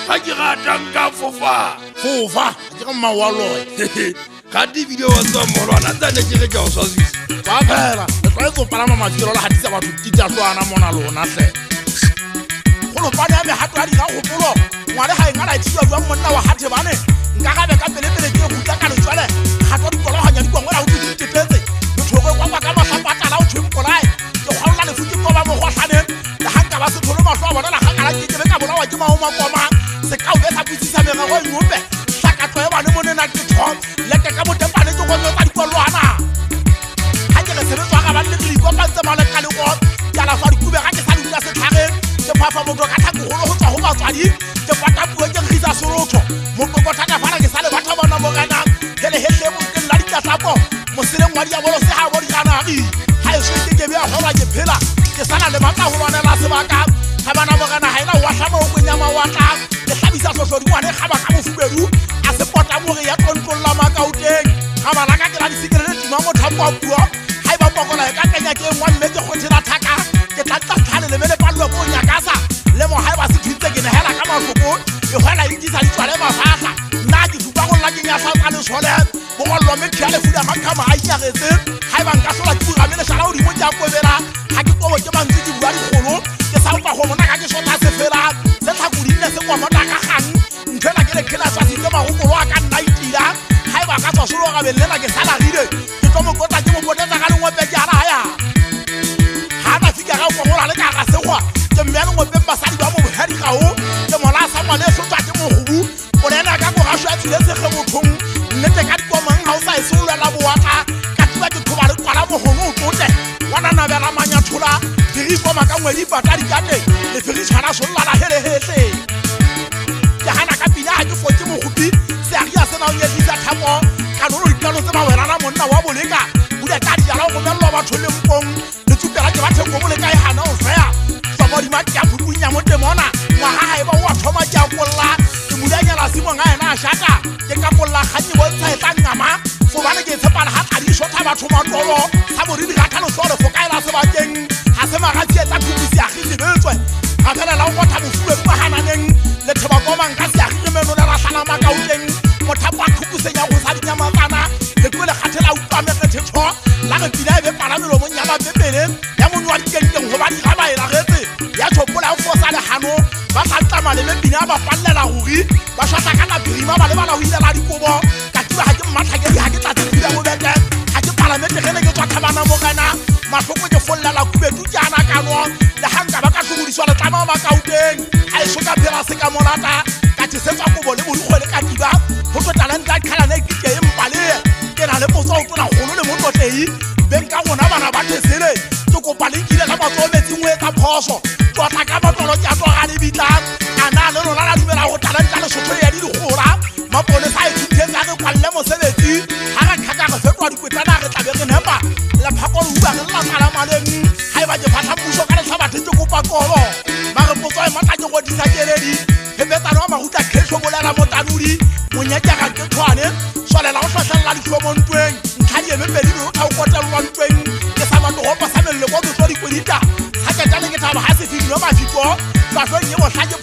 ga ke ratang ka fofa ke ga mawalo ga di video wa tswa molwana tsa ne ke re ke o swazisa ba phela le tla go palama mafelo la hadisa batho tita tswana mona lona hle go lo bana me hato a di ga gopolo ngwale ga engala ithiwa jwa monna wa hathe bane nka ga be ka pele ke butla ka letswele ga twa dikolo hanya dikwa ngwana o ditetse motho go kwa ka masapatala o thwe kolai ke kgwala le futi go ba mo gotlane le hanga ba se tholo mahlo a bona la hanga ke be ka bolawa ke maoma koma se ka o be sa butsisa mega go nyope saka twa bana monena ke thom le ke ka botepane ke go nyotsa dikolwana ha ke re sebetsa ga ba le ke go pantse mala ka le go ya la fa dikube ga ke sa dula se tlhage ke phafa motho ka thako go go tswa go batswadi ke pata puo ke gisa sorotho motho go thata fara ke sale batho bona mo kana hele hele mo ke la dikatlapo mo sele ngwadi ya bolo se ha bo dikana ha e se ke be a goba ke phela ke sana le mata go lwana la sebaka ga bana mo kana ha ina wa hlama o nyama wa tla ke hlabisa sohlodi ngwane ga ba ka mofubedu a se pota mo re ya tontolla makauteng ga ba la ka ke la disikere tima mo thampo a puo ha ba pokola ka kenya ke ngwa mme ke khothela thaka ke tla tlhale le mele pallo go nyakasa le mo ha ba se thitse ke ne hela ka mafoko e hwela intisa di tswale mafahla nna ke dupa go la ke nya sa le sole bo go lo me khale fuda makama a nyagetse ha ba nka sola ke bua mele shala o di mo tja kobela ha ke tobo ke mantsi ke bua di kholo ke sa utlwa go mona ka ke sotla se fela se tlhakudi nne se kwa mona ka gang nthela ke le khela sa se tsema go go ka nna itila ha ba ka tswa solo ga belela ke sala ride ke tlo mo kota ke mo botsa ka lengwe pe ke ara ya ha ba fika ga go ngola le ka ga segwa ke mmele ngo pe basadi ba mo bohedi ga o ke mola sa mane so twa ke mo gubu o rena ka go ga shwa tsile se ge mothong nnete ka dikomang ha o sa e sola la boaka ka twa ke thoba le kwala mo gono o tote wana na bela manya thola diri go maka ngwedi patadi ka teng le feri tshwana solla la hele hele ya hana ka pina ha ke fotse mo gubi se a ria se na o yedisa thamo ka no ri talo se ba wela na monna wa boleka bula ka di ala go mello batho le mpong le tsupela ke batho go boleka e hana o fea somodi ma ke a bubunya mo temona wa ha e ba wa thoma ke a kolla ke mudanya la simo nga ena shaka ke ka kolla khanyi bo tsa eta ngama fo bana ke tsepala ha ka di shota batho matolo sa bo ri di rakalo solo fo kaela se ba teng ha se maga tsetsa kubisi a gise betswe ga fela la go thabo fuwe ba hananeng le thaba go manga se a gise meno la rasana makauteng mothapo a thukusenya go sa dinyama tsana le kwele khathela utlwa me thetho la re pina e be para melo mo nyama bebele ya mo nwa dikenteng go ba di ga ba ela getse ya thopola o fosa le hano ba sa tlama le me pina ba fallela ruri ba shata ka na prima ba le bana ho ilela dikobo ka tsuba ha ke matha ke ha ke tla tsela mo beke ha ke pala me tegene ke tswa thabana mo kana mahloko ke follela kubedu jana ka no le hanga ba ka hlomodiswa le tlama makauteng a e soka phela se ka molata ka tsetsa kobo le bodikgwele ka tiba ho tlo talenta khala ne ke ke empale ke na le potso o tona golo le motlotei ben ka gona bana ba tsele ke kopa le kile ka batho metsi ngwe ka phoso tota ka batlo ke a tloga le bitlang ana le lona la dumela go talenta le sotho ya di gora mapone sa e thuntse ga re kwalle mo sebetsi ha ga khaka ga fetwa dikwetana re tlabe re nempa la phakolo uba re la tsala maleng ha e ba je phatla puso ka le tlhabathe ke kopa kolo ba re potso e mata ke go disa keledi e betana wa maruta khesho bolela motanuri monyetja ga ke tshwane solela go hlahlela dihlomontweng ntlhadi e mepedi o ka o kotelwa ntweng ke sa batho go pasa melle go tlo di kwedita ha ke tla le ke thaba ha se filo mafiko ba tlo nye go hlake